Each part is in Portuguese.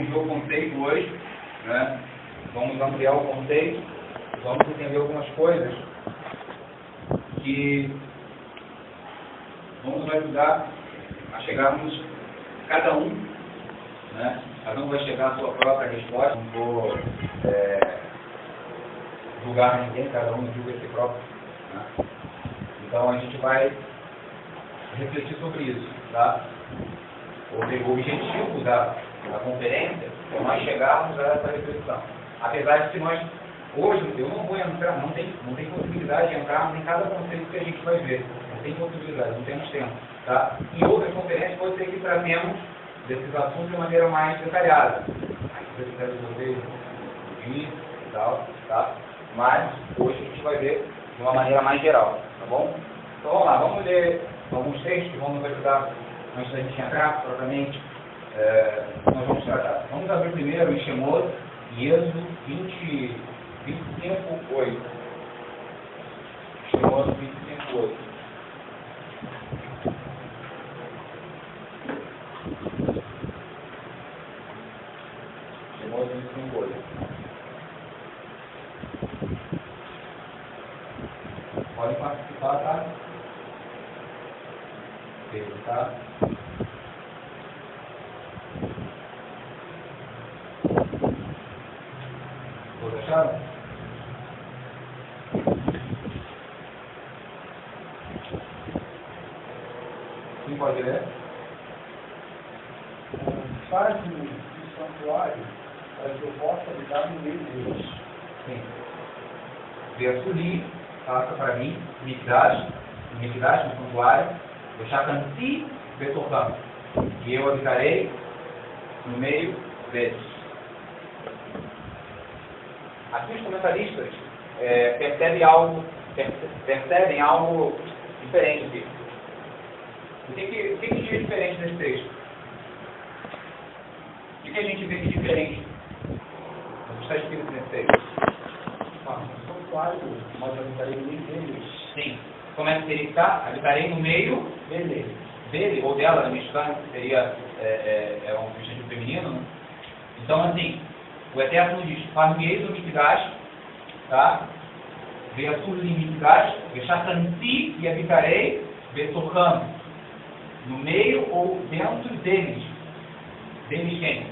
O conceito hoje, né? Vamos ampliar o conceito, vamos entender algumas coisas que vão nos ajudar a chegarmos, cada um, né? Cada um vai chegar à sua própria resposta. Não vou julgar ninguém, cada um julga si próprio, né? Então a gente vai refletir sobre isso, tá? O objetivo da conferência é nós chegarmos a essa reflexão. Apesar de que nós, hoje, eu não vou entrar, não tem possibilidade de entrar em cada conceito que a gente vai ver. Não tem possibilidade, não temos tempo. Tá? Em outras conferências pode ser que tratemos desses assuntos de maneira mais detalhada. Se você quiser resolver o dia e tal, tá? Mas hoje a gente vai ver de uma maneira mais geral, tá bom? Então vamos lá, vamos ler alguns textos que vão nos ajudar antes da gente entrar propriamente. Nós vamos tratar. Vamos abrir primeiro em Shemot, em Êxodo 25, 8. Shemot 25, 8. Shemot 25, 8. Podem participar, tá? Perguntar. Todos acharam? Quem pode ler? Faz-me um santuário para que eu possa habitar no meio deles. Sim. Versuli, faça para mim, Mikdash no santuário, Veshakanti Betorham, e eu habitarei no meio deles. Aqui os comentaristas percebem algo diferente aqui. O que é diferente nesse texto? O que a gente vê de diferente no que está escrito nesse texto? No santuário, mas eu habitarei no meio deles. Sim. Como é que seria que está? Habitarei no meio dele ou dela, na Mishnah, que seria um substantivo feminino, né? Então, assim, o Eterno diz, far-me-eis o Mikdash, tá? Ve'asur-li Mikdash, ve'shakanti, e habitarei, betorham, no meio ou dentro deles. Deles quem?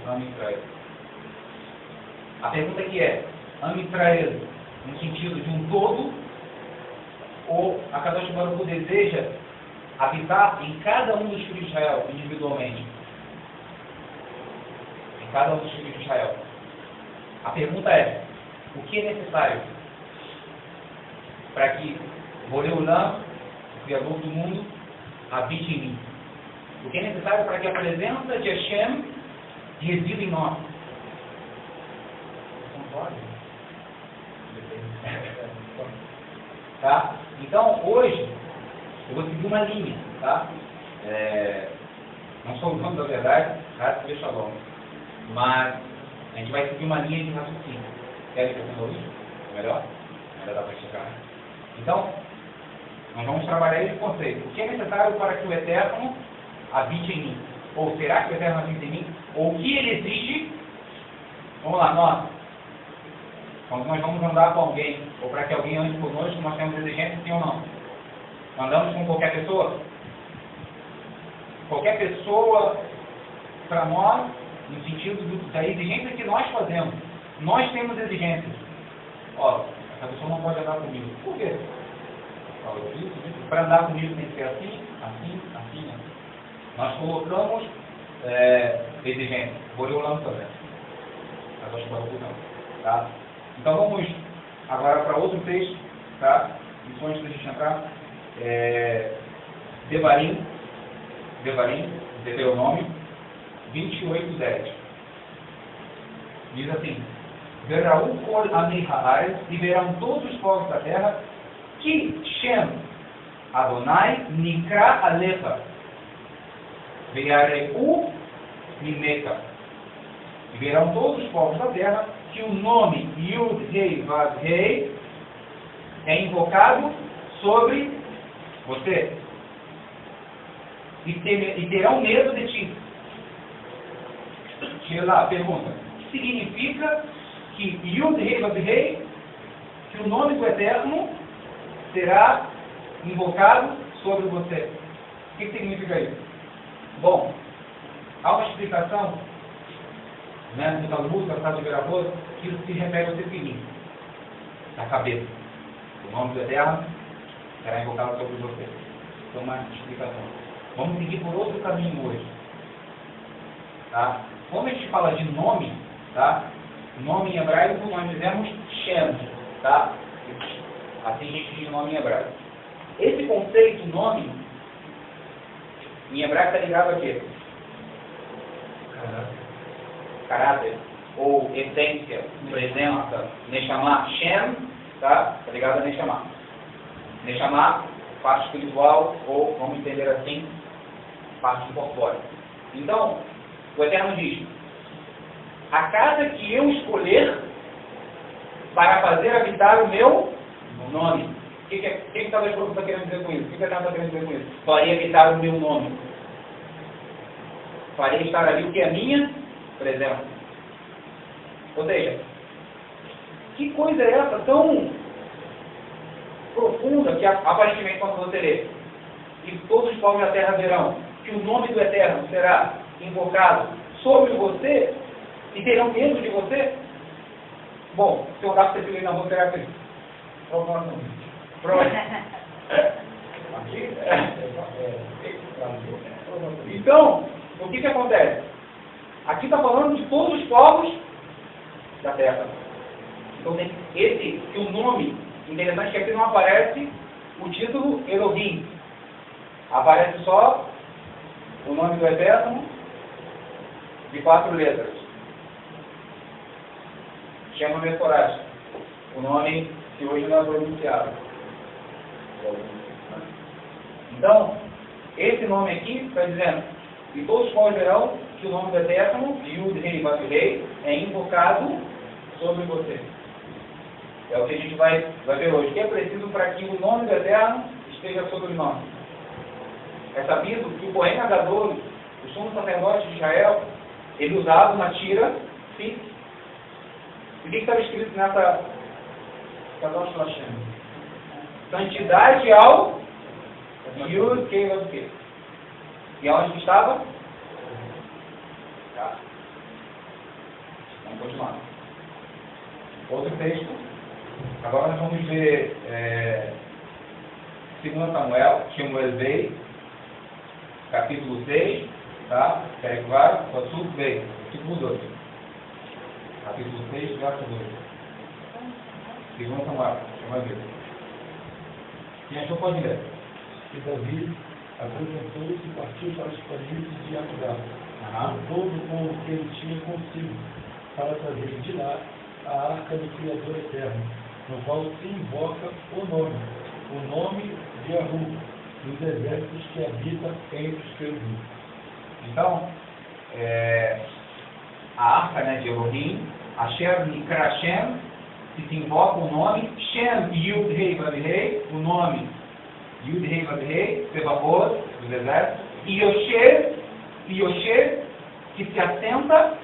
Amisrael. A pergunta aqui é, Amisrael, no sentido de um todo, ou a Kadosh Baruch Hu deseja habitar em cada um dos filhos de Israel, individualmente? Em cada um dos filhos de Israel. A pergunta é, o que é necessário para que Borei Olam, o Criador do mundo, habite em mim? O que é necessário para que a presença de Hashem resida em nós? Tá? Então, hoje, eu vou seguir uma linha, tá? Não sou o dono da verdade, graças a Shalom, mas a gente vai seguir uma linha de raciocínio. Quer que eu resolva isso? Melhor? Melhor dá para chegar. Então, nós vamos trabalhar esse conceito. O que é necessário para que o Eterno habite em mim? Ou será que o Eterno habita em mim? Ou o que ele exige? Vamos lá, nós. Quando nós vamos andar com alguém, ou para que alguém ande conosco, nós temos exigências, sim ou não? Andamos com qualquer pessoa? Qualquer pessoa, para nós, no sentido da exigência que nós fazemos. Nós temos exigências. Ó, essa pessoa não pode andar comigo. Por quê? Para andar comigo tem que ser assim, assim, assim, assim. Nós colocamos exigências. Borei Olam também. Agora não. Tá? Então vamos agora para outro texto, tá? Isso antes da gente entrar. Devarim, Deuteronômio 28:10. Diz assim: Verão kol amei haaretz, e verão todos os povos da terra, que Shem Adonai Nikra Alecha, Ve'areu Mimeka. E verão todos os povos da terra que o nome Yud Rei Vav Rei é invocado sobre você. e terão medo de ti. Chega lá, pergunta. O que significa que Yud Rei Vav Rei, que o nome do Eterno será invocado sobre você? O que significa isso? Bom, há uma explicação, né, no Talmud, tratado de Beravot, que isso se refere ao seguinte: a cabeça. O nome do Eterno será invocado sobre você. Então, uma explicação. Vamos seguir por outro caminho hoje. Tá? Quando a gente fala de nome, tá? Nome em hebraico nós dizemos Shem, tá? Assim a gente diz nome em hebraico. Esse conceito, nome, em hebraico está ligado a quê? Caráter, ou essência, presença, Neshama, Shem, tá? Está ligado a Neshama. Neshama, parte espiritual, ou, vamos entender assim, parte incorpórea. Então, o Eterno diz: a casa que eu escolher para fazer habitar o meu nome. O que talvez o está querendo dizer com isso? O que o Eterno está querendo dizer com isso? Farei habitar o meu nome. Farei estar ali o que é minha presença. Ou seja, que coisa é essa tão profunda que aparentemente quando você lê, que todos os povos da terra verão que o nome do Eterno será invocado sobre você e terão medo de você? Bom, se eu olhar para você na rua, será que pronto. Então, o que acontece? Aqui está falando de todos os povos da terra. Então, que o nome, interessante que aqui não aparece o título Elohim. Aparece só o nome do Eterno de 4 letras. Chama Mesorach, o nome que hoje não é pronunciado. Então, esse nome aqui está dizendo, e todos os povos verão que o nome do Eterno, Yud Rei Vav Rei, é invocado sobre você. É o que a gente vai ver hoje. O que é preciso para que o nome do Eterno esteja sobre nós? É sabido que o Cohen Gadol, o sumo sacerdote de Israel, ele usava uma tira fixa. E o que estava escrito nessa Kadosh Lashem? Santidade ao Yud Kei Vav Kei. E aonde que estava? Tá. Vamos continuar. Outro texto. Agora nós vamos ver 2 Samuel, Shemuel Bey, capítulo 6, tá? Perikvar, Pasuk Bey, versículo 2. Capítulo 6, verso 2. 2 Samuel, Shemuel Bey. Quem achou pode ler. E Davi apresentou-se e partiu para os planícies de Abdá, todo o povo que ele tinha consigo, para trazer de lá a arca do Criador Eterno, no qual se invoca o nome de Yahu, dos exércitos que habitam entre os querubins. Então, a arca, né, de Elohim, Asher Nikra Shem, que se invoca o nome Shem Yud Rei Vav Rei, o nome Yud Rei Vav Rei, Sebabot, dos exércitos, e Yosher, que se assenta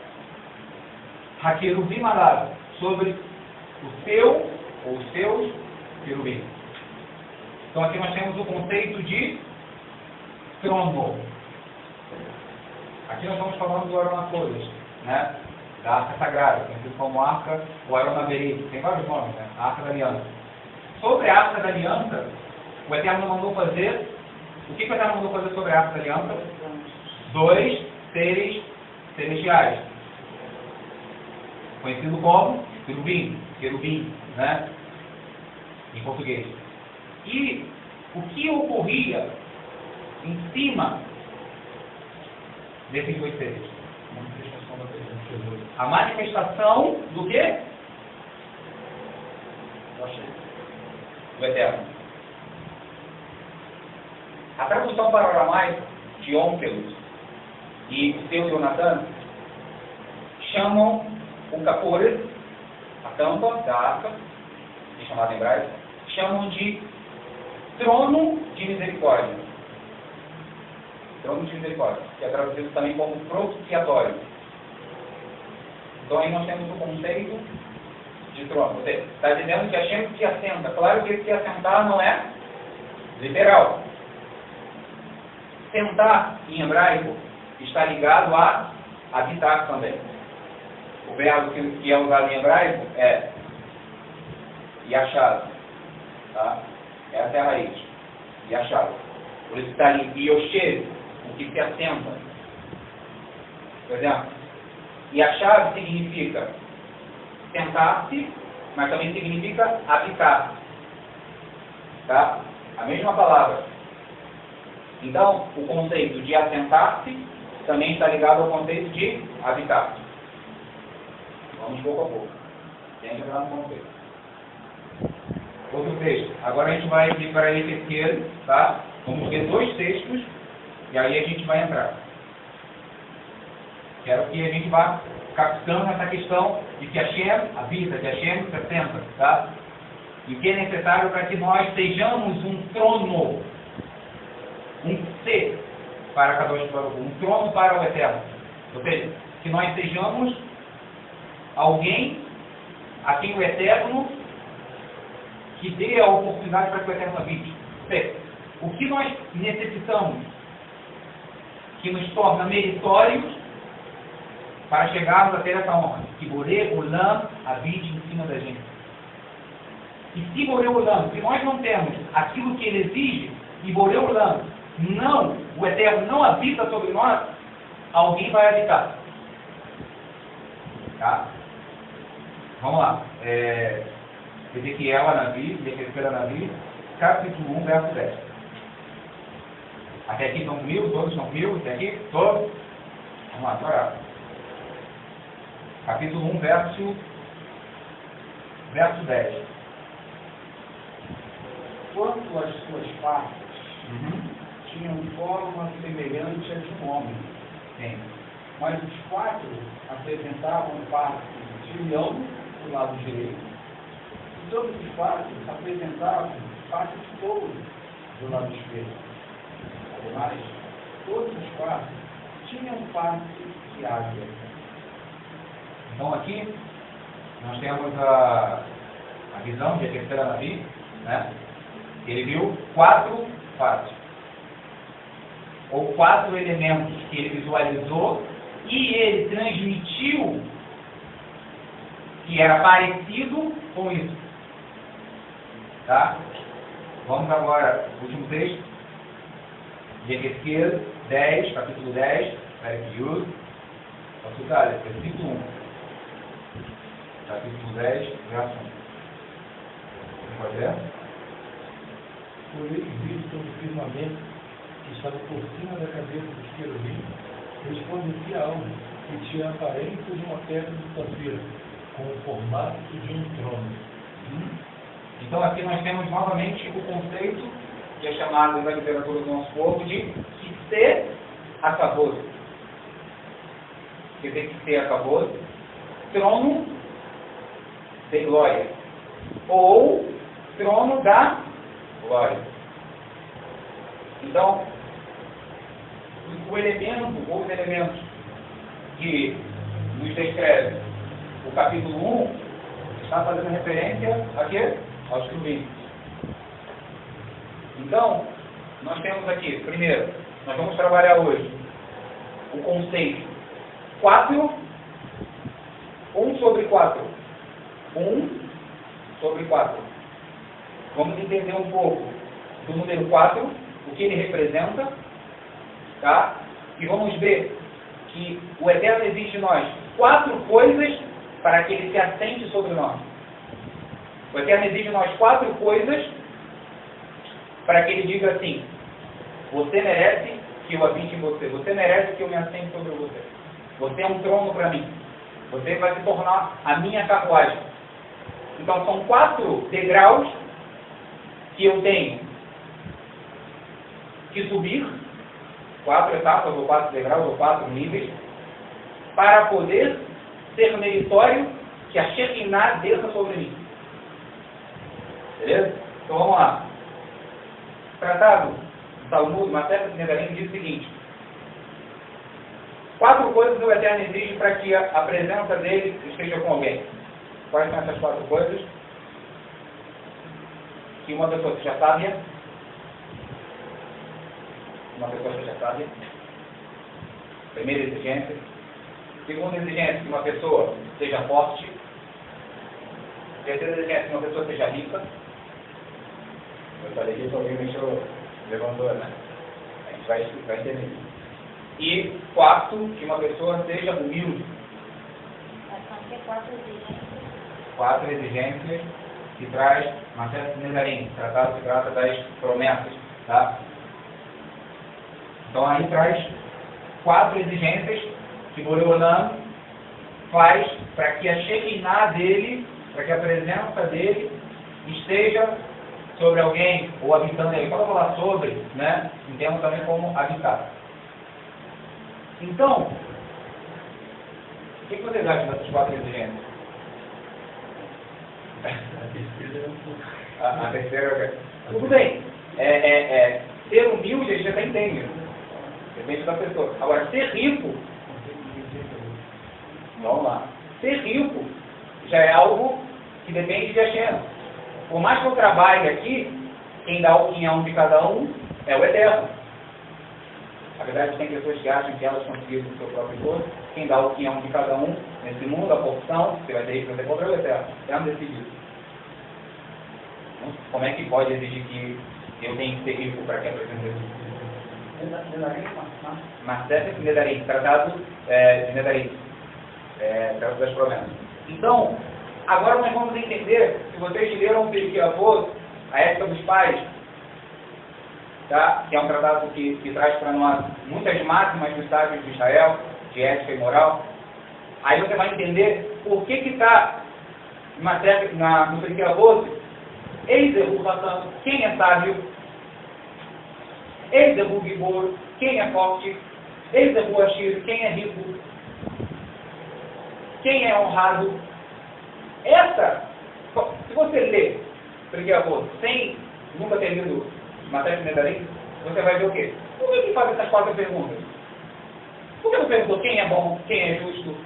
Hakerubim Alav, sobre o seu ou os seus querubins. Então aqui nós temos o conceito de trono. Aqui nós estamos falando do Aron HaKodesh, né? Da Arca Sagrada, conhecido como Arca ou Aron HaBerith, tem vários nomes, né? A Arca da Aliança. Sobre a Arca da Aliança, o Eterno mandou fazer, o que o Eterno mandou fazer sobre a Arca da Aliança? 2 seres celestiais, conhecido como querubim, né? Em português. E o que ocorria em cima desses 2 seres? A manifestação do quê? Do Eterno. A tradução para o aramaico de Onkelos e o seu Jonathan chamam o Kaporet, a tampa da arca, que é chamada em hebraico, chamam de trono de misericórdia. trono de misericórdia, que é traduzido também como propiciatório. Então aí nós temos o conceito de trono. Você está dizendo que Hashem se assenta. Claro que esse se assentar não é literal. Sentar, em hebraico, está ligado a habitar também. O verbo que é usado em hebraico é yashad. Tá? Essa é a raiz. Yashad. Por isso está ali yoshev, o que se assenta. Por exemplo, yashad significa sentar-se, mas também significa habitar. Tá? A mesma palavra. Então, o conceito de assentar-se também está ligado ao conceito de habitar. Vamos pouco a pouco. Tem que entrar no conceito. Outro texto. Agora a gente vai ir para Ezequiel, tá? Vamos ver 2 textos e aí a gente vai entrar. Quero que a gente vá captando essa questão de que Hashem habita, de Hashem se assenta, tá? E o que é necessário para que nós sejamos um trono, um ser para Kadosh Baruch Hu, um trono para o Eterno. Ou seja, que nós sejamos alguém a quem o Eterno que dê a oportunidade para que o Eterno habite. Ou seja, o que nós necessitamos que nos torna meritórios para chegarmos a ter essa honra, que Boré Olam habite em cima da gente. E se Boré Olam, se nós não temos aquilo que ele exige, e Boré Olam não, o Eterno não habita sobre nós, alguém vai habitar. Tá? Vamos lá. Ezequiel Anavi, capítulo 1, verso 10. Até aqui estão comigo? Todos estão comigo? Até aqui? Todos? Vamos lá, bora. Capítulo 1, verso 10. Quanto às suas partes, tinham forma semelhante a de um homem. Sim. Mas os 4 apresentavam partes de leão do lado direito, e todos os 4 apresentavam partes de touro do lado esquerdo. Ademais, todos os 4 tinham parte de águia. Então aqui nós temos a visão de Ezequiel Anavi, né? Ele viu 4 fatos, ou 4 elementos que ele visualizou e ele transmitiu que era parecido com isso. Tá? Vamos agora, último texto, de Ezequiel 10, capítulo 10, versículo 1. Capítulo 10, verso 1. Pode ler? Olhei e vi sobre o firmamento que estava por cima da cabeça dos querubins, resplandecia algo que tinha a aparência de uma pedra de safira, com o formato de um trono. Então aqui nós temos novamente o conceito que é chamado na literatura do nosso povo de Kisseh HaKavod. Que tem Kisseh HaKavod, trono de glória, ou trono da glória. Então, o elemento, ou os elementos que nos descreve o capítulo 1, está fazendo referência a quê? Aos querubins. Então, nós temos aqui, primeiro, nós vamos trabalhar hoje o conceito 4, 1 sobre 4. 1 sobre 4. Vamos entender um pouco do número 4, o que ele representa, tá? E vamos ver que o Eterno exige em nós 4 coisas para que ele se assente sobre nós. O Eterno exige em nós 4 coisas para que ele diga assim: você merece que eu habite em você, você merece que eu me assente sobre você, você é um trono para mim, você vai se tornar a minha carruagem. Então são 4 degraus que eu tenho que subir, 4 etapas, ou 4 degraus, ou 4 níveis, para poder ser meritório que a Shekinah desça sobre mim. Beleza? Então vamos lá. Tratado do Talmud, Masechet Nedarim, diz o seguinte: coisas o Eterno exige para que a presença dele esteja com alguém? Quais são essas 4 coisas? Que uma pessoa seja sábia. Uma pessoa seja sábia. Primeira exigência. Segunda exigência, que uma pessoa seja forte. Terceira exigência, que uma pessoa seja rica. Eu falei isso, alguém mexeu, levantou, né? A gente vai entender. E 4, que uma pessoa seja humilde. São que 4 exigências. 4 exigências que traz Masechet Nedarim, tratado que trata das promessas, tá? Então aí traz 4 exigências que Borei Olam faz para que a Shekinah dele, para que a presença dele esteja sobre alguém ou habitando ele. Quando eu falar sobre, né, entendo também como habitar. Então, o que vocês acham dessas 4 exigências? A terceira, tudo bem. Ser humilde a gente até entende. Depende da pessoa. Agora, ser rico, vamos lá. Ser rico já é algo que depende de Hashem. Por mais que eu trabalhe aqui, quem dá o quinhão de cada um é o Eterno. Na verdade, tem pessoas que acham que elas conseguiram o seu próprio corpo. Quem dá o quinhão de cada um nesse mundo, a porção, você vai ter que fazer contra o Eterno. Eterno decide isso. Como é que pode exigir que eu tenha que ser rico para que a presença dele? Masechet Nedarim, tratado de Nedarim, tratado das promessas. Então, agora nós vamos entender, se vocês leram o Pirkei Avot, a Ética dos Pais, tá? Que é um tratado que traz para nós muitas máximas dos sábios de Israel, de ética e moral, aí você vai entender por que está no Pirkei Avot, Eizehu Hatam, quem é sábio? Eizehu Gibor, quem é forte? Eizehu Ashir, quem é rico? Quem é honrado? Se você ler Pirkei Avot sem nunca ter lido Masechet Nedarim, você vai ver o quê? Por que faz essas 4 perguntas? Por que não perguntou quem é bom, quem é justo,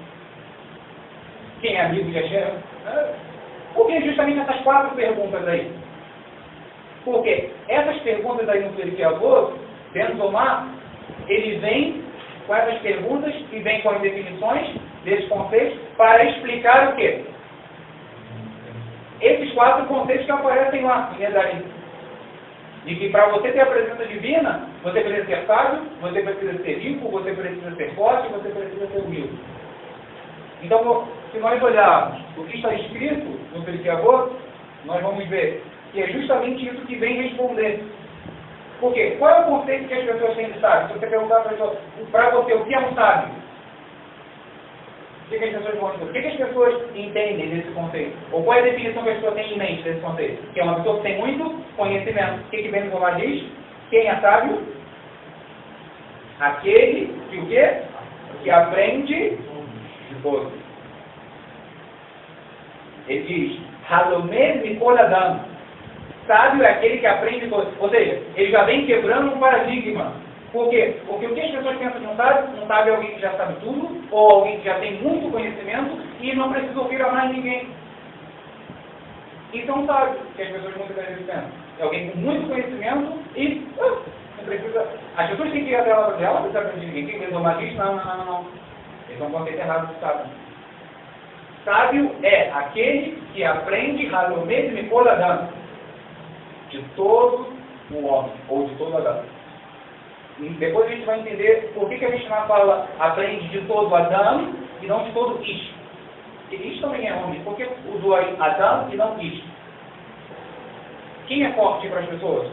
quem é amigo de Hashem? Porque justamente essas 4 perguntas aí. Porque essas perguntas aí no Pirkei Avot, dentro do mar, ele vem com essas perguntas e vem com as definições desses conceitos para explicar o quê? Esses 4 conceitos que aparecem lá em Nedarim. E que para você ter a presença divina, você precisa ser sábio, você precisa ser rico, você precisa ser forte, você precisa ser humilde. Então, se nós olharmos o que está escrito no Pirkei Avot, nós vamos ver que é justamente isso que vem responder. Por quê? Qual é o conceito que as pessoas têm de sábio? Se você perguntar para você o que é um sábio, o que as pessoas vão dizer? O que as pessoas entendem desse conceito? Ou qual é a definição que as pessoas têm em mente desse conceito? Que é uma pessoa que tem muito conhecimento. O que Ben Zomar diz? Quem é sábio? Aquele que o quê? Que aprende de todos. Ele diz, Halomed Mikol Adam. Sábio é aquele que aprende todos. Ou seja, ele já vem quebrando um paradigma. Por quê? Porque o que as pessoas pensam de um sábio é alguém que já sabe tudo, ou alguém que já tem muito conhecimento e não precisa ouvir a mais ninguém. Isso é um sábio, que as pessoas muitas vezes pensam. É alguém com muito conhecimento e não precisa. As pessoas têm que ir até a hora dela, não precisa aprender de ninguém. Quem resolve disso? Não. Eles vão conceito errado de sábio. Sábio é aquele que aprende Halomed Mikol Adam, de todo o homem, ou de todo Adão. E depois a gente vai entender por que a Mishnah fala aprende de todo Adão e não de todo Ish. Porque Ish também é homem. Por que usou aí Adão e não Ish? Quem é forte para as pessoas?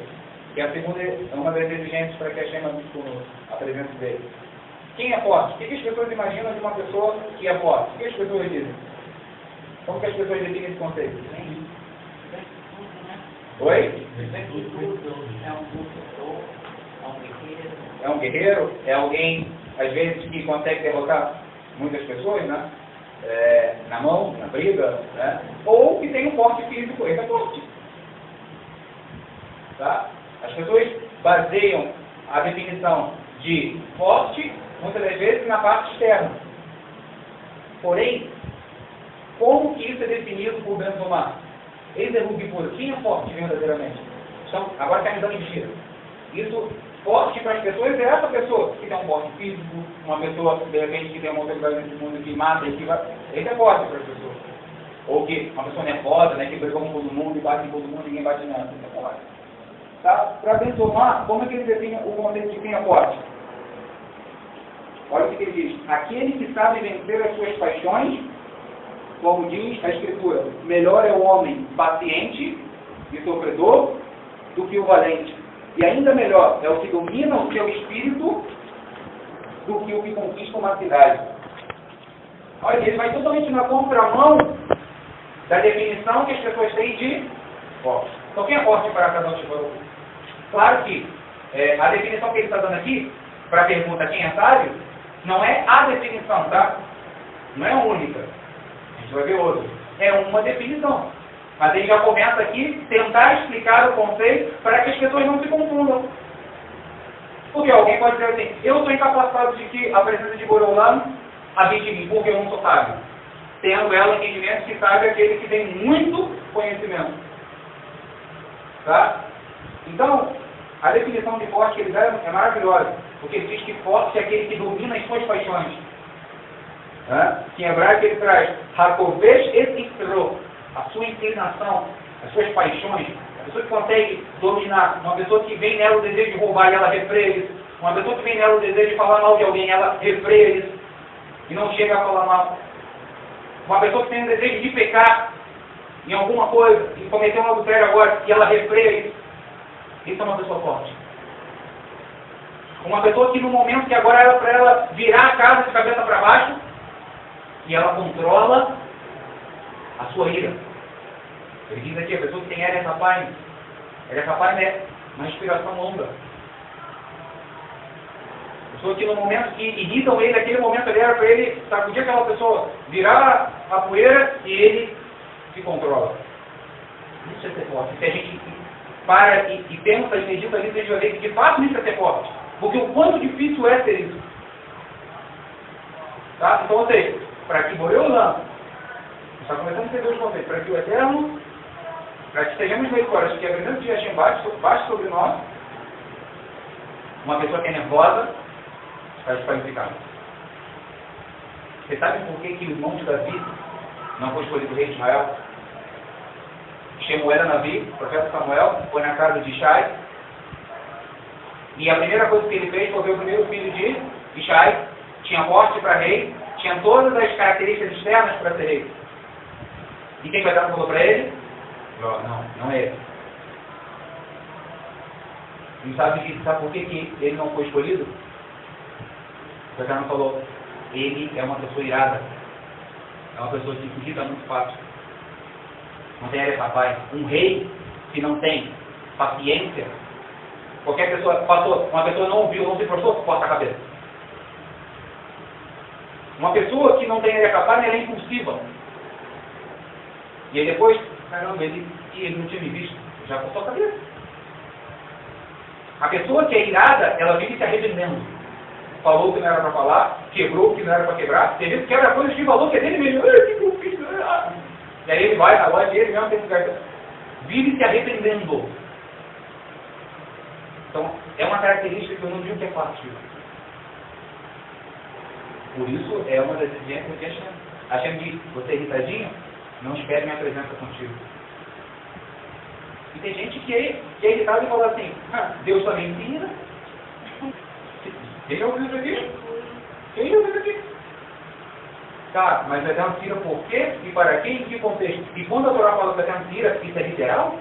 Que é a segunda, uma das exigências para que a Shema a presença dele. Quem é forte? O que as pessoas imaginam de uma pessoa que é forte? O que as pessoas dizem? Como que as pessoas definem esse conceito? Oi? É um guerreiro, é alguém, às vezes, que consegue derrotar muitas pessoas, né? Na mão, na briga, né? Ou que tem um porte físico, ele é forte. Tá? As pessoas baseiam a definição de forte, muitas das vezes, na parte externa. Porém, como que isso é definido por Benzomar? Eizerug puro, quem é forte verdadeiramente? Então, agora está me dando mentira. Isso, forte para as pessoas é essa pessoa que tem um porte físico, uma pessoa, de repente, que tem uma autoridade nesse mundo que mata, que vai... Esse é forte para as pessoas. Ou que uma pessoa nervosa, né, que brigou com todo mundo e bate em todo mundo, ninguém bate nada. Isso é forte. Tá? Para Benzomar, como é que ele define o conceito de quem é forte? Olha o que ele diz. Aquele que sabe vencer as suas paixões, como diz a Escritura, melhor é o homem paciente e sofredor do que o valente. E ainda melhor é o que domina o seu espírito do que o que conquista uma cidade. Olha, ele vai totalmente na contramão da definição que as pessoas têm de forte. Então, quem é forte para cada um de vocês? Claro que a definição que ele está dando aqui, para a pergunta quem é sábio, não é a definição, tá? Não é a única. A gente vai ver outra. É uma definição. Mas ele já começa aqui tentar explicar o conceito para que as pessoas não se confundam. Porque alguém pode dizer assim, eu estou incapacitado de que a presença de Borolam habite em mim, porque eu não sou sábio. Tendo ela entendimento que sabe aquele que tem muito conhecimento. Tá? Então, a definição de forte que ele dá é maravilhosa. Porque ele diz que forte é aquele que domina as suas paixões. Que em hebraico ele traz Hakovesh et Yitro, a sua inclinação, as suas paixões, a pessoa que consegue dominar, uma pessoa que vem nela o desejo de roubar e ela refreia isso, uma pessoa que vem nela o desejo de falar mal de alguém, ela refreia isso, e não chega a falar mal. Uma pessoa que tem o desejo de pecar em alguma coisa, e cometer um adultério agora, e ela refreia isso. Isso é uma pessoa forte. Uma pessoa que no momento que agora era para ela virar a casa de cabeça para baixo, e ela controla a sua ira. Ele diz aqui, a pessoa que tem Eretz Apayim é uma inspiração longa. A pessoa que no momento que irritam ele, naquele momento ele era para ele sacudir aquela pessoa, virar a poeira e ele se controla. Isso é ser forte. Se a gente para e pensa e medita ali, a gente vai ver que de fato isso é ser forte. Porque o quanto difícil é ser isso. Tá? Então, ou seja, para que Boreolam, está começando a entender os conceitos, para que o Eterno, para que sejamos leitores, que a presença de Hashem baixe sobre nós, uma pessoa que é nervosa, vai desqualificar. Vocês sabem por que o irmão de Davi não foi escolhido rei de Israel? Shemuel Navi, o profeta Samuel, foi na casa de Ishai, e a primeira coisa que ele fez foi ver o primeiro filho de Ishai, tinha porte para rei, tinha todas as características externas para ser rei. E quem vai dar falou para ele? Não é ele. Não sabe por que ele não foi escolhido? O Eterno falou, ele é uma pessoa irada. É uma pessoa que irrita muito fácil. Não tem Eretz Apayim. Um rei que não tem paciência, qualquer pessoa passou, uma pessoa não ouviu, não se esforçou, corta a cabeça. Uma pessoa que não tem Eretz Apayim, ela é impulsiva. E aí depois, caramba, ele não tinha me visto, já cortou a cabeça. A pessoa que é irada, ela vive se arrependendo. Falou o que não era para falar, quebrou o que não era para quebrar, teve que quebra coisas que falou que é dele mesmo. E aí ele vai, agora ele mesmo tem que ficar. Vive se arrependendo. Então, é uma característica que eu não digo que é fácil. Por isso, é uma das exigências que Hashem diz, você é irritadinho? Não espere minha presença contigo. E tem gente que é irritado e fala assim, Deus também ensina. Quem ouviu isso aqui? Quem ouviu isso aqui? Tá, mas o Eterno tira por quê? E para quem? Em que contexto? E quando a Torá fala que o Eterno tira, isso é literal?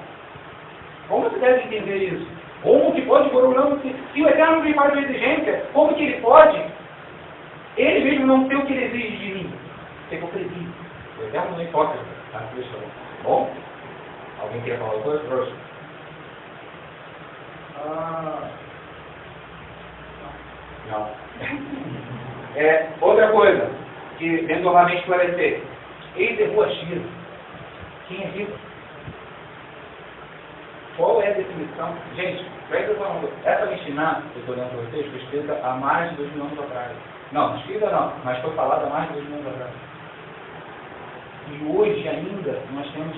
Como você deve entender isso? Como que pode, se o Eterno não faz uma exigência, como que ele pode, ele mesmo não ter o que ele exige de mim? Ser hipocrisia. O Eterno não é hipócrita. Tá? Bom? Alguém quer falar alguma coisa? Trouxe. Não. Outra coisa que dentro do lamento esclarecer. Eis é rua Shira. Quem é rico? Qual é a definição? Gente, presta atenção. Essa Mishnah, que eu estou dando para vocês, foi escrita há mais de 2 mil anos atrás. Não, escrita não, mas foi falada há mais de 2 mil anos atrás. E hoje ainda nós temos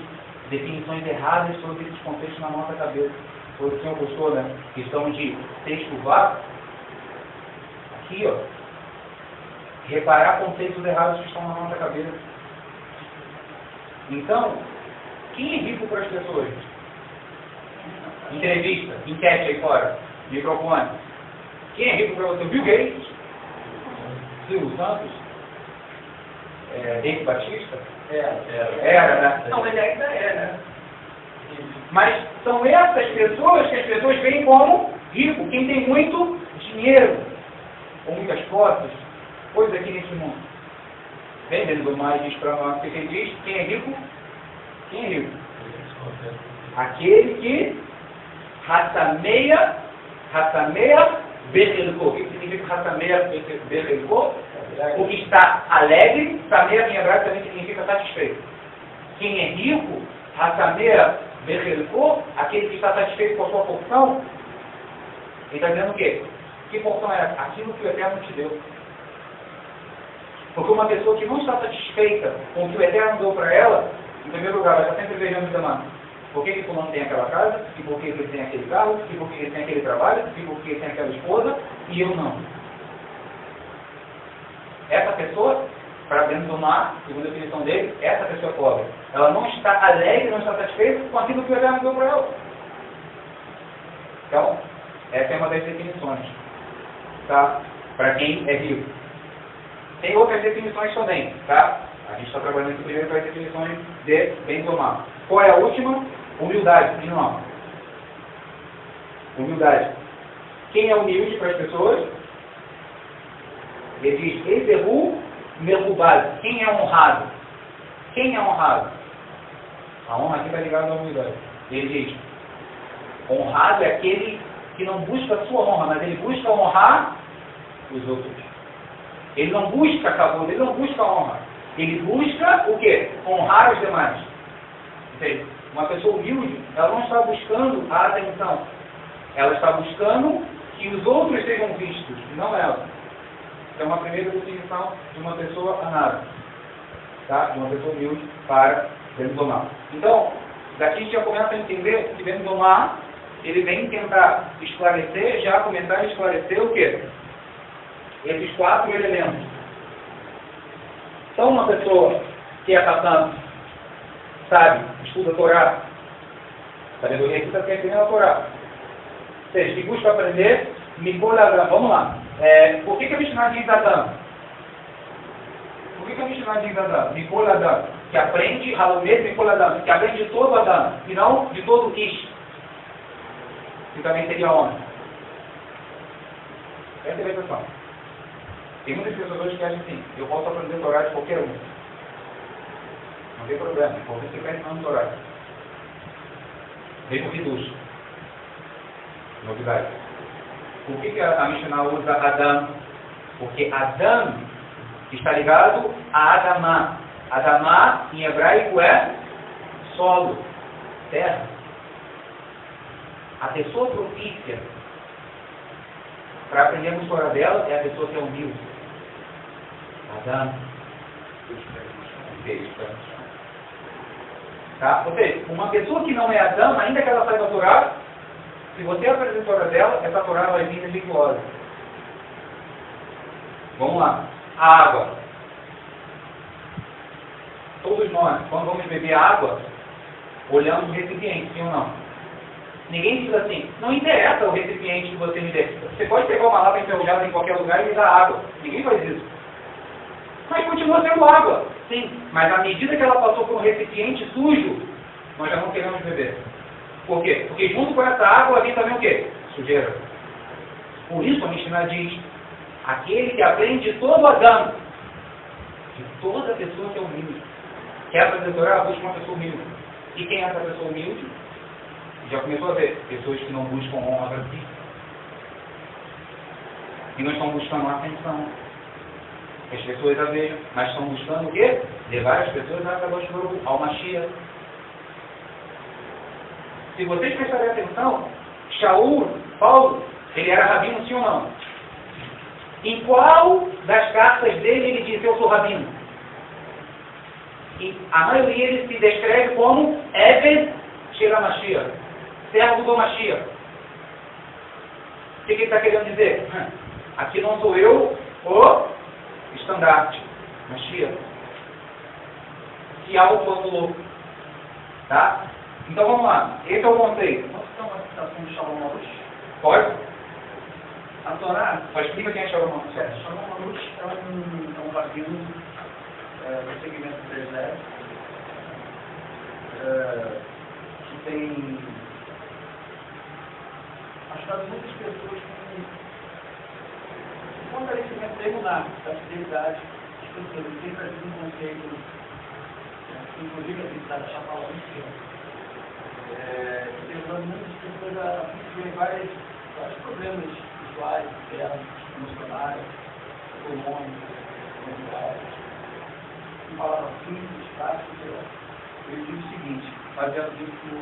definições erradas sobre esses conceitos na nossa cabeça. Foi o que o senhor postou, né? Questão de texto vago. Aqui, ó. Reparar conceitos errados que estão na nossa cabeça. Então, quem é rico para as pessoas? Entrevista, enquete aí fora, microfone. Quem é rico para você? Bill Gates? Silvio Santos? Dave Batista? Era, né? Não, ele ainda é, né? Mas são essas pessoas que as pessoas veem como rico. Quem tem muito dinheiro, ou muitas posses, coisas aqui nesse mundo. Vendendo mais diz para nós o que ele diz. Quem é rico? Quem é rico? Aquele que raçameia berrelcou. O que significa raçameia berrelcou? O que está alegre, sameia em hebraico também significa satisfeito. Quem é rico, raçameia berrelcou, aquele que está satisfeito com a sua porção, ele está dizendo o quê? Que porção é essa? Aquilo que o Eterno te deu. Porque uma pessoa que não está satisfeita com o que o Eterno deu para ela, em primeiro lugar, vai estar sempre vejando os demais. Por que fulano tem aquela casa? E por que ele tem aquele carro? E por que ele tem aquele trabalho? E por que ele tem aquela esposa? E eu não. Essa pessoa, para dentro do mar, segundo a definição dele, essa pessoa é pobre. Ela não está alegre, não está satisfeita com aquilo que o Eterno deu para ela. Então, essa é uma das definições. Tá? Para quem é rico. Tem outras definições também, tá? A gente está trabalhando aqui primeiro com as definições de bem do mal. Qual é a última? Humildade. Não. Humildade. Quem é humilde para as pessoas? Ele diz, Ezeru Merubado. Quem é honrado? Quem é honrado? A honra aqui está ligada à humildade. Ele diz, honrado é aquele que não busca a sua honra, mas ele busca honrar os outros. Ele não busca favor, ele não busca honra. Ele busca o quê? Honrar os demais. Entende? Uma pessoa humilde, ela não está buscando a atenção. Ela está buscando que os outros sejam vistos, não ela. Então, uma primeira definição de uma pessoa amada. Tá? De uma pessoa humilde para dentro do mar. Então, daqui a gente já começa a entender que dentro do mar, ele vem tentar esclarecer, já começar a esclarecer o quê? Esses 4 elementos. Então, uma pessoa que é Hatam, sabe, estuda a Torá, sabedoria aqui está querendo a Torá. Ou seja, que busca aprender, vamos lá. Por que a Mishnah diz Adam? Por que a Mishnah diz Adam? Mikol Adam, que aprende, Halomé Mikol Adam, que aprende de todo Adam, e não de todo Ish, que também seria homem. Essa é a questão. Tem muitas pessoas hoje que acham assim, eu posso aprender Torá de qualquer um. Não tem problema, porque você está ensinando Torá. Vem com Hidush. Novidade. Por que a Mishnah usa Adam? Porque Adam está ligado a Adamá. Adamá, em hebraico, é solo, terra. A pessoa propícia para aprendermos Torá dela é a pessoa que é humilde. Adam. Tá? Ou seja, uma pessoa que não é Adam, ainda que ela saiba a Torá, se você aprender a Torá dela, essa Torá vai vir religiosa. Vamos lá. A água. Todos nós, quando vamos beber água, olhamos o recipiente, sim ou não? Ninguém diz assim, não interessa o recipiente que você me dê. Você pode pegar uma lata enferrujada em qualquer lugar e me dar água. Ninguém faz isso. Mas continua sendo água. Sim, mas à medida que ela passou por um recipiente sujo, nós já não queremos beber. Por quê? Porque junto com essa água vem também o quê? Sujeira. Por isso a Mishnah diz, aquele que aprende todo Adão, de toda pessoa que é humilde. Quer aprender a Torá? Busca uma pessoa humilde. E quem é essa pessoa humilde? Já começou a ver pessoas que não buscam honra para si. E não estão buscando a atenção. As pessoas a vejam, mas estão buscando o quê? Levar as pessoas a Kadosh Baruch Hu, ao Mashiach. Se vocês prestarem atenção, Shaul, Paulo, ele era rabino, sim ou não? Em qual das cartas dele ele diz, eu sou rabino? E a maioria ele se descreve como Eved Shel Mashiach, servo do Mashiach. O que ele está querendo dizer? Aqui não sou eu o estandarte, Mashiach, que auto-formulou. Tá? Então vamos lá, esse é o conceito. Posso dar uma citação de Shalom Arush? Pode? A Torá, Só explica quem é Shalom Arush. Shalom Arush é um rabino do segmento do deserto, que tem ajudado muitas pessoas com fortalecimento da emuná, da fidelidade, as pessoas. Ele tem trazido um conceito, inclusive a gente está falando aqui, tem ajudado muitas pessoas a ver vários problemas visuais, internos, emocionais, econômicos, mentais. Em palavras simples, práticas, ele diz o seguinte, baseado nisso que o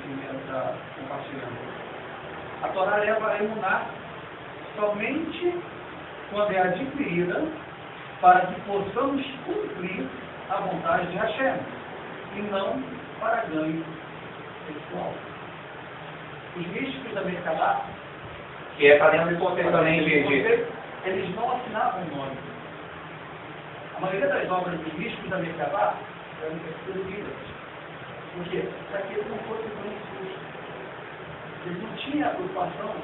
Guilherme está compartilhando. A Torá leva a emuná somente quando é adquirida para que possamos cumprir a vontade de Hashem e não para ganho pessoal. Os místicos da Merkabah, Que está dentro do conceito também de... eles não assinavam o nome. A maioria das obras dos místicos da Merkabah eram proibidas. Por quê? Para que eles não fossem conhecidos. Eles não tinham a preocupação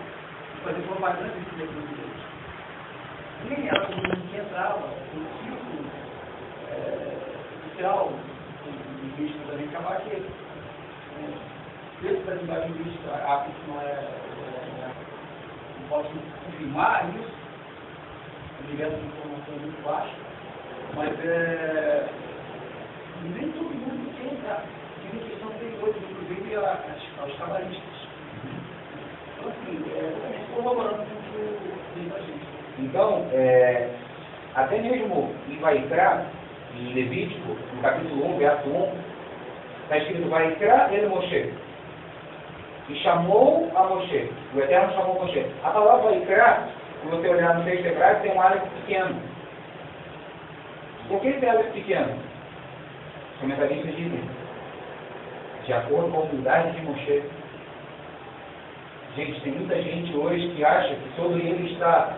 de fazer propaganda desse livro deles. Nem era todo mundo que entrava no círculo social dos místicos da Merkabah, que dentro da linguagem mística, a que não posso confirmar isso, o universo de informação é muito baixo, mas nem todo mundo quer entrar. Tem questão anterior, inclusive aos cabalistas. Então, assim, também corroborando com o que diz a gente. Então, até mesmo em Vaikra, em Levítico, no capítulo 1, verso 1, está escrito Vaikra el Moshe. E chamou a Moshe. O Eterno chamou Moshe. A palavra Vaikra, se você olhar no texto hebraico, tem um aleph pequeno. Por que esse aleph pequeno? Os comentaristas dizem, de acordo com a humildade de Moshe. Gente, tem muita gente hoje que acha que sobre ele está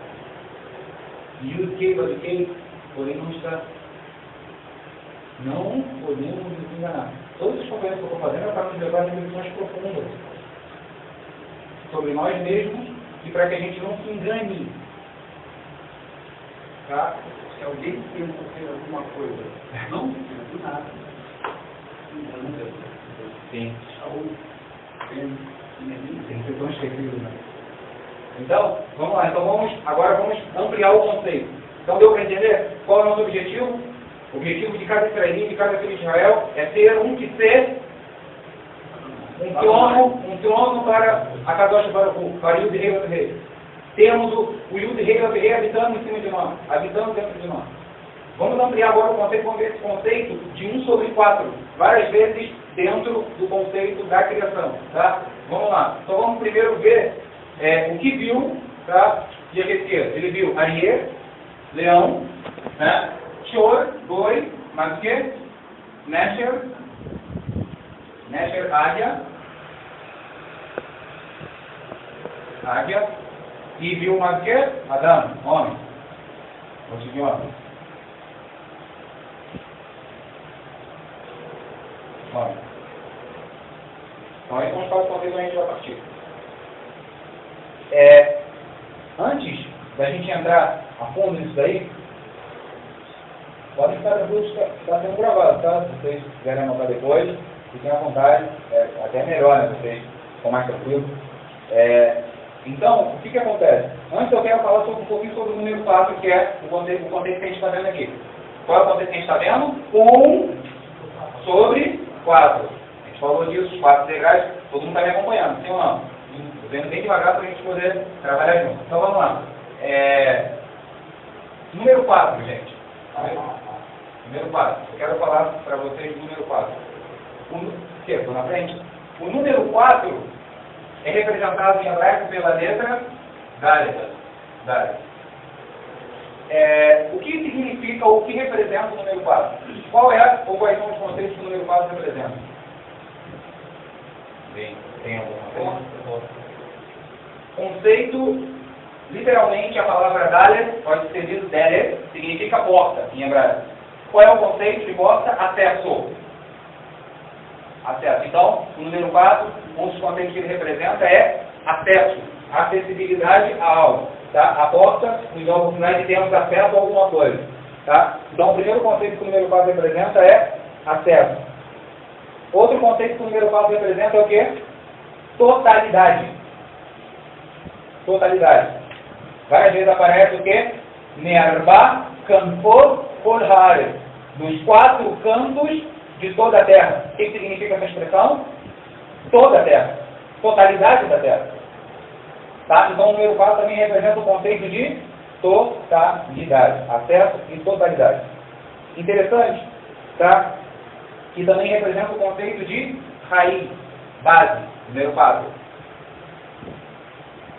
Yud-Kei, Vav-Kei, porém não está. Não podemos nos enganar. Todos os conversas que eu estou fazendo é para nos levar a reflexões profundas sobre nós mesmos e para que a gente não se engane. Tá? Se alguém tenta fazer alguma coisa, não do nada. Sim. Saúde, tem que ser tão esquecido, né? Então, vamos lá. Então agora vamos ampliar o conceito. Então deu para entender qual é o nosso objetivo? O objetivo de cada israelita, de cada filho de Israel, é ter um trono para a Kadosh Baruch Hu, para o Yud Rei Vav Rei. Temos o Yud Rei Vav Rei habitando em cima de nós, habitando dentro de nós. Vamos ampliar agora o conceito, vamos ver esse conceito de 1/4, várias vezes dentro do conceito da criação. Tá? Vamos lá. Então vamos primeiro ver o que viu, tá? De Ezequiel. Ele viu Ariê, leão, né? Shor, boi, mas o que? Nesher, águia, e viu mais o que? Adão, homem. Vamos seguir homem. Então aí vamos falar o conceito que a gente vai partir. Antes da gente entrar a fundo nisso daí, podem ficar tranquilos que está sendo gravado, tá? Se vocês quiserem anotar depois, fiquem à vontade, até melhor, né? Vocês ficam mais tranquilos. Então, o que acontece? Antes eu quero falar um pouquinho sobre o número 4, que é o conceito que a gente está vendo aqui. Qual é o conceito que a gente está vendo? 1/4. A gente falou disso, os 4 integrais, todo mundo está me acompanhando, sim ou não? Estou vendo bem devagar para a gente poder trabalhar junto. Então vamos lá. Número 4, gente. Número 4. Eu quero falar para vocês do número 4. Estou na frente. O número 4 é representado em hebraico pela letra Dalet. o que significa ou o que representa o número 4? Qual é ou quais são os conceitos que o número 4 representa? Bem, tem algum conceito? Conceito, literalmente a palavra daler, pode ser dito daler, significa porta em hebraico. Qual é o conceito de porta? Acesso. Acesso. Então, o número 4, um dos conceitos que ele representa é acesso, acessibilidade a algo. Tá? A porta nos dá a oportunidade de termos acesso a alguma coisa. Tá? Então, o primeiro conceito que o número 4 representa é acesso. Outro conceito que o número 4 representa é o quê? Totalidade. Totalidade. Várias vezes aparece o quê? Me'arba kanfor kol haaretz. Dos 4 cantos de toda a terra. O que significa essa expressão? Toda a terra. Totalidade da terra. Tá? Então o número 4 também representa o conceito de totalidade. Acesso e totalidade. Interessante, tá? Que também representa o conceito de raiz, base, número 4.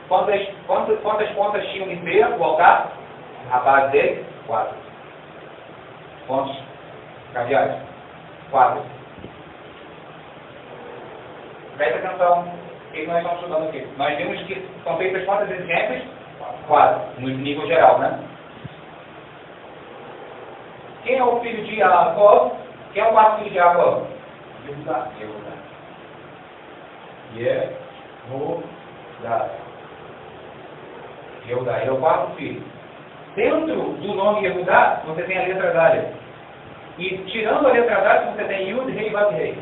Quantas pontas tinha o IP, o altar? A base dele? 4. Quantos cadeados? 4. Presta atenção. O que nós estamos estudando aqui? Nós vimos que são feitas quantas exigências? 4. No nível geral, né? Quem é o filho de Jacob? Quem é o quarto filho de Jacob? Yehudá. Yehudá. Ele é o quarto filho. Dentro do nome Yehudá, você tem a letra Dalet. E tirando a letra Dalet, você tem Yud, Rei, Vav, Rei.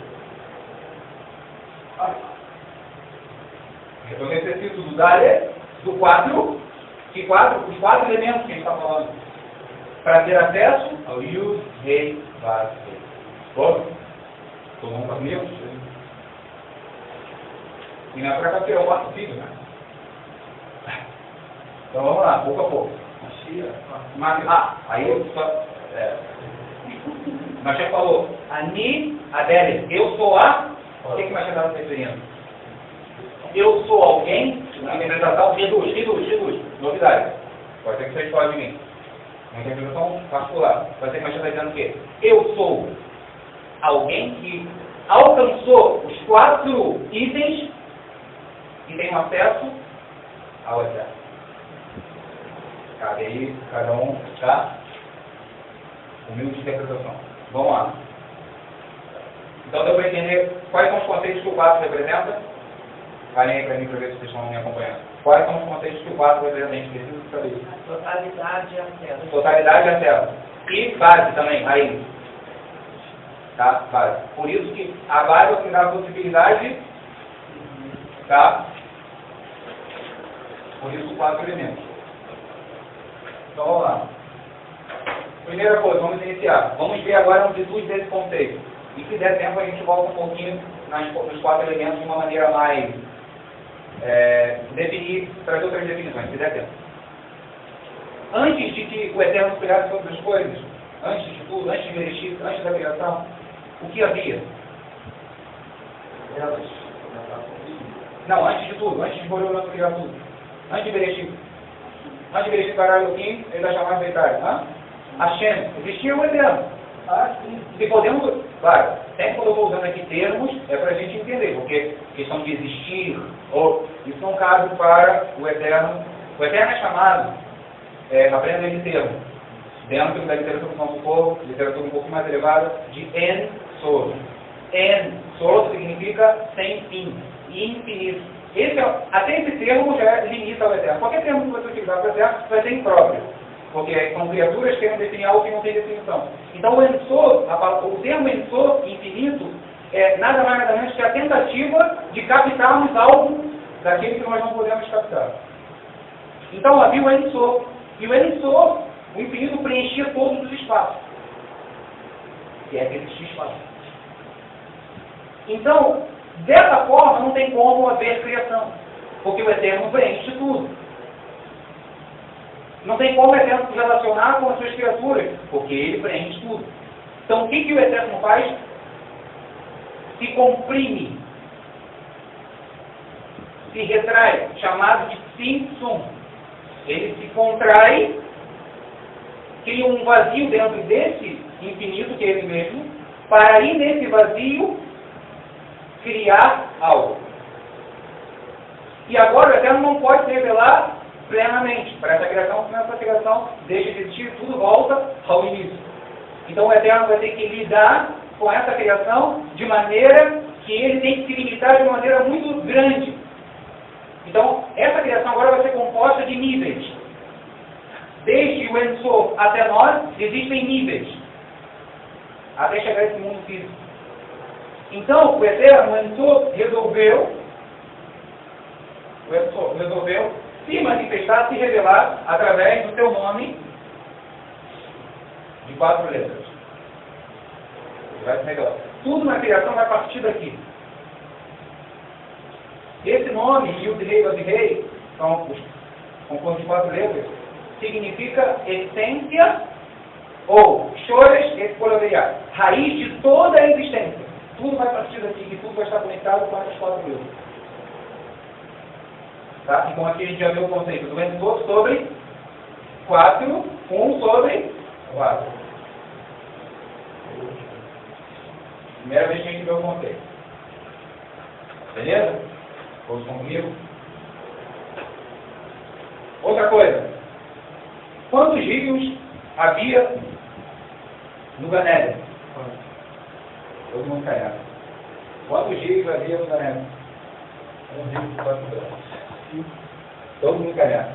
Eu necessito do Dalet, do 4, os 4 elementos que a gente está falando, para ter acesso ao Yud, Rei, Vav, Rei. Todo mundo está comigo? E não é para ter o quarto filho, né? Então vamos lá, pouco a pouco. Aí só. Mashiach falou, Ani Adeles, eu sou a. O que Mashiach estava se referindo? Eu sou alguém, na interpretação, reduz. Novidade. Pode ser que você escolhe de mim. Uma interpretação particular. Pode ser que Mashiach está dizendo o quê? Eu sou alguém que alcançou os 4 itens e tem acesso ao exército. Cabe aí, cada um, tá? Humilde interpretação. Vamos lá. Então deu para entender quais são os conceitos que o 4 representa? Falem aí para mim para ver se vocês estão me acompanhando. Quais são os conceitos que o 4 representa? A gente precisa saber isso. Totalidade e acesso. Totalidade e acesso. E base também, aí. Tá? Base. Por isso que a base é o que dá a possibilidade, tá? Por isso 4 elementos. Então vamos lá. Primeira coisa, vamos iniciar. Vamos ver agora a amplitude desse conceito. E se der tempo a gente volta um pouquinho nos 4 elementos de uma maneira mais trazer outras definições, se der tempo. Antes de que o Eterno criasse todas as coisas, antes de tudo, antes de Bereshit, antes da criação, o que havia? Não, antes de tudo, antes de Boreu criar tudo. Antes de Bereshit. Antes de Bereshit parar Elohim, ele vai chamar de Beitar. Hashem, existia o Eterno. Se podemos, claro, sempre quando eu estou usando aqui termos, é para a gente entender, porque questão de existir, ou isso não cabe para o Eterno. O Eterno é chamado, aprenda esse termo, dentro da literatura do nosso povo, literatura um pouco mais elevada, de En Sof. En Sof significa sem fim, infinito. Até esse termo já limita ao Eterno. Qualquer termo que você utilizar para o Eterno vai ser impróprio. Porque são criaturas que querem definir algo que não tem definição. Então o Ensof, o termo Ensof, infinito, é nada mais nada menos que a tentativa de captarmos algo daquele que nós não podemos captar. Então havia o Ensof. E o Ensof, o infinito, preenchia todos os espaços. E é que existia espaço. Então, dessa forma, não tem como haver criação. Porque o Eterno preenche tudo. Não tem como o Eterno se relacionar com as suas criaturas, porque ele preenche tudo. Então, o que o Eterno faz? Se comprime, se retrai, chamado de Tzimtzum. Ele se contrai cria um vazio dentro desse infinito, que é ele mesmo, para aí nesse vazio criar algo. E agora o Eterno não pode se revelar plenamente para essa criação, senão essa criação deixa de existir, tudo volta ao início. Então o Eterno vai ter que lidar com essa criação de maneira que ele tem que se limitar de uma maneira muito grande. Então, essa criação agora vai ser composta de níveis. Desde o Ein Sof até nós, existem níveis. Até chegar a esse mundo físico. Então, o Eterno, o Ein Sof, resolveu se manifestar, se revelar através do seu nome de 4 letras. Ele vai se revelar. Tudo na criação vai partir daqui. Esse nome, Yud-Hei, Vav-Hei, são os compostos de 4 letras, significa essência ou Shoresh Espolodeiá, raiz de toda a existência. Tudo vai partir daqui e tudo vai estar conectado com essas 4 letras. Tá? Então aqui a gente já viu o conceito do Ein Sof sobre 4, 1 sobre 4. Primeira vez que a gente vê o conceito. Beleza? Todos estão comigo? Outra coisa. Quantos rios havia no Gan Eden? Todo mundo caiado. Quantos rios havia no Gan Eden? Um rio de 4 graus. Todo mundo caiado.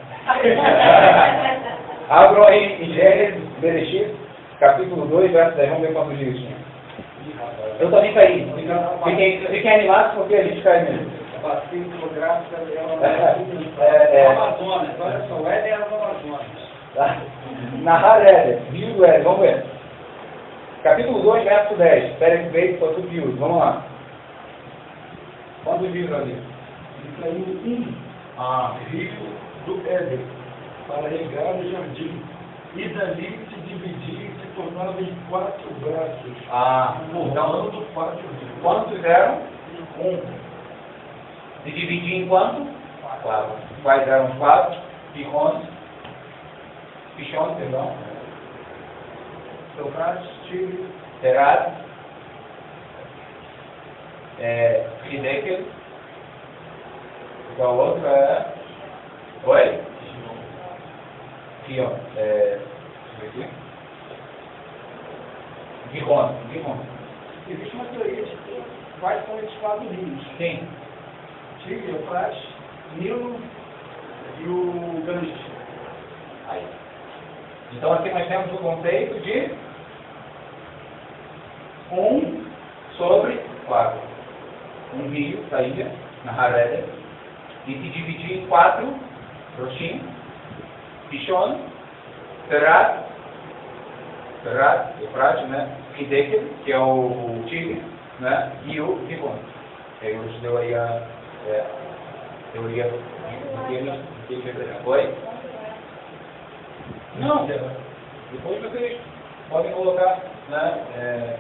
Abram aí em Gênesis, Bereshit, capítulo 2, verso 10. Vamos ver quantos rios tinha. Eu também caí. Fiquem animados porque a gente cai mesmo. Amazonas, olha só, o Éden era o Amazonas. Nahar Éden, rio do Éden, vamos ver. Capítulo 2, verso 10. Pérez Beito, foi tudo viúdo. Vamos lá. Quantos rios ali? E saiu rio do Éden para regar o jardim. E dali se dividia e se tornava em 4 braços. Formando 4 rios. Quantos eram? 1. Se dividia em quanto? 4. Quais eram os 4? Pichon, perdão. Eufrates, Tigre, Terat, Hidekel. Qual outro é? Oi? Fion. Gihon. Existe uma teoria de quais são esses 4 rios. Sim. Tigre, Eufrates, Nilo e o Ganges. Aí. Então aqui nós temos o conceito de 1 sobre 4. Um rio saía na Hareda e se dividia em 4, Roshim, Pishon, Terat, Eufrates, né? Hidekel, que é o Tigre, né? E o Gihon. Aí hoje deu aí a teoria do que ele representa. Oi? Não, depois vocês podem colocar, né,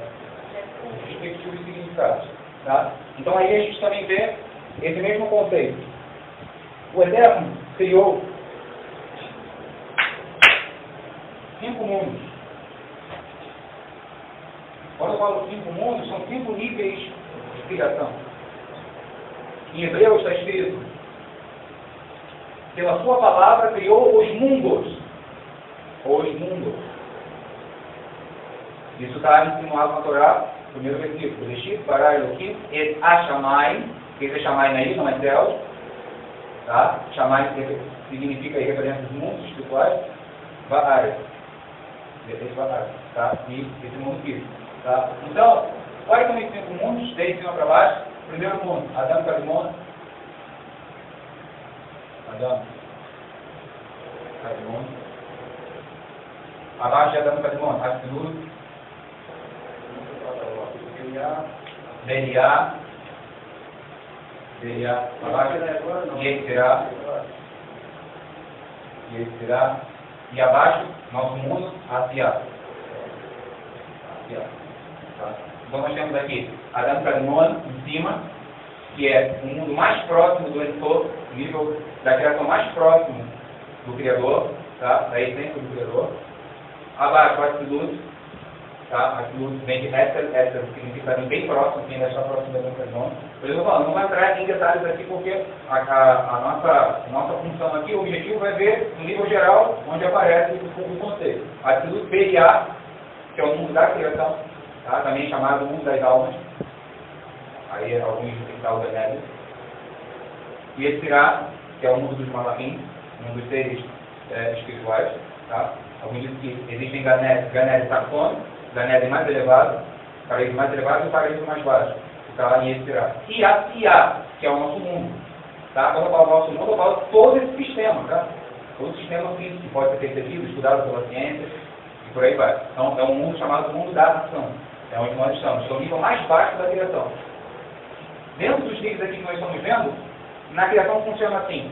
os respectivos significados. Tá? Então aí a gente também vê esse mesmo conceito. O Eterno criou 5 mundos. Quando eu falo 5 mundos, são 5 níveis de criação. Em Hebreu está escrito: pela sua palavra criou os mundos. Os mundos. Isso está insinuado na Torá, primeiro versículo. Bereshit bara Elohim et Hashamayim. O que é Shamayim aí? Não é céus. Tá? Shamayim significa aí referência dos mundos espirituais. Va'aretz. Tá? E esse mundo físico. Tá? Então, quais são esses 5 mundos? Desde cima para baixo. Primeiro mundo, Adão Calimon. Abaixo de Adão Calimon, Asilud, Beliá, abaixo, Yetzirá, e abaixo, nosso mundo, Asiá. Tá? Então nós temos aqui Adão Calimon em cima, que é o mundo mais próximo do Ein Sof, nível da criação mais próximo do Criador, tá? Da essência do Criador. Abaixo, o absoluto. Tá? Absoluto vem de essa significa bem próximo, quem está próximo da nossa zona. Por isso eu falo, não vai entrar em detalhes aqui, porque a nossa função aqui, o objetivo vai ver no nível geral, onde aparece o conceito. Absoluto PIA, que é o mundo da criação, tá? Também chamado mundo das almas. Aí alguns citam o Ganélio. E esse Sirá, que é o mundo dos malachim, um dos seres espirituais. Tá? Alguns dizem que existem Ganélio Saxônio, Ganélio mais elevado, paraíso mais elevado e paraíso mais baixo. Tá? E esse Sirá. E a Sia, que é o nosso mundo. Tá? Quando eu falo nosso mundo, eu falo todo esse sistema. Tá? Todo o sistema físico que pode ser percebido, estudado pela ciência, e por aí vai. Então, é um mundo chamado mundo da ação. É onde nós estamos. É o nível mais baixo da criação. Dentro dos níveis aqui que nós estamos vendo, na criação funciona assim.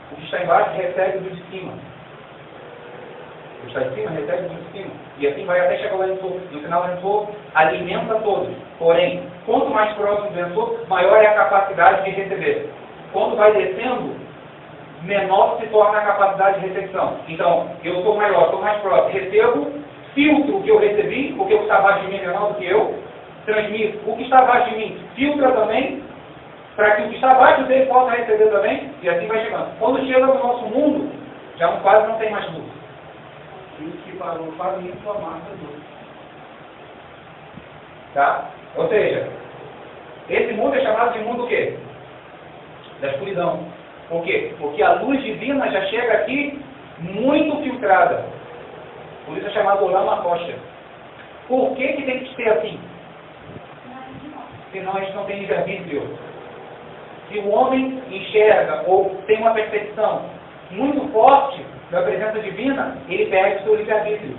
O que está embaixo recebe do de cima. O que está em cima recebe do de cima. E assim vai até chegar lá em topo. No final, o Enso alimenta todos. Porém, quanto mais próximo do Enso, maior é a capacidade de receber. Quando vai descendo, menor se torna a capacidade de recepção. Então, eu sou maior, sou mais próximo. Recebo, filtro o que eu recebi, porque o que está abaixo de mim é menor do que eu. Transmito o que está abaixo de mim, filtra também, para que o que está abaixo dele possa receber também, e assim vai chegando. Quando chega no nosso mundo, já quase não tem mais luz. E o que parou para mim foi a massa do. Tá? Ou seja, esse mundo é chamado de mundo o quê? Da escuridão. Por quê? Porque a luz divina já chega aqui muito filtrada. Por isso é chamado Lama Rocha. Por que tem que ser assim? Senão a gente não tem livre-arbítrio. Se o homem enxerga ou tem uma percepção muito forte da presença divina, ele perde o seu livre-arbítrio.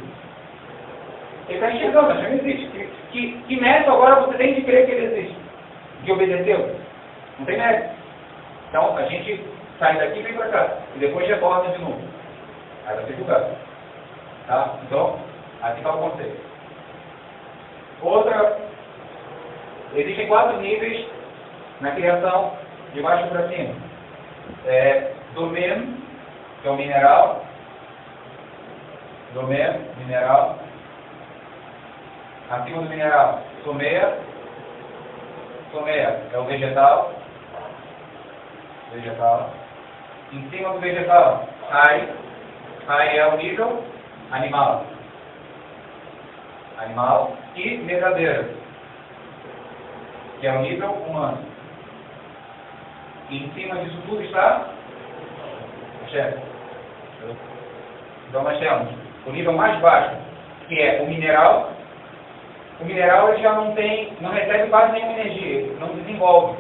Ele está enxergando, mas não existe. Que mérito agora você tem de crer que ele existe? De obedecê-lo? Não tem mérito. Então, a gente sai daqui e vem para cá. E depois retorna de novo. Aí vai ser julgado. Tá? Então, aqui está o conceito. Existem 4 níveis na criação, de baixo para cima. Domínio, que é o mineral. Domínio, mineral. Acima do mineral, someia. Someia é o vegetal. Vegetal. Em cima do vegetal, Rai. Rai é o nível animal. Animal. E verdadeiro, que é o nível humano. E em cima disso tudo está o chefe. Então nós temos o nível mais baixo, que é o mineral. O mineral ele já não recebe quase nenhuma energia, ele não desenvolve.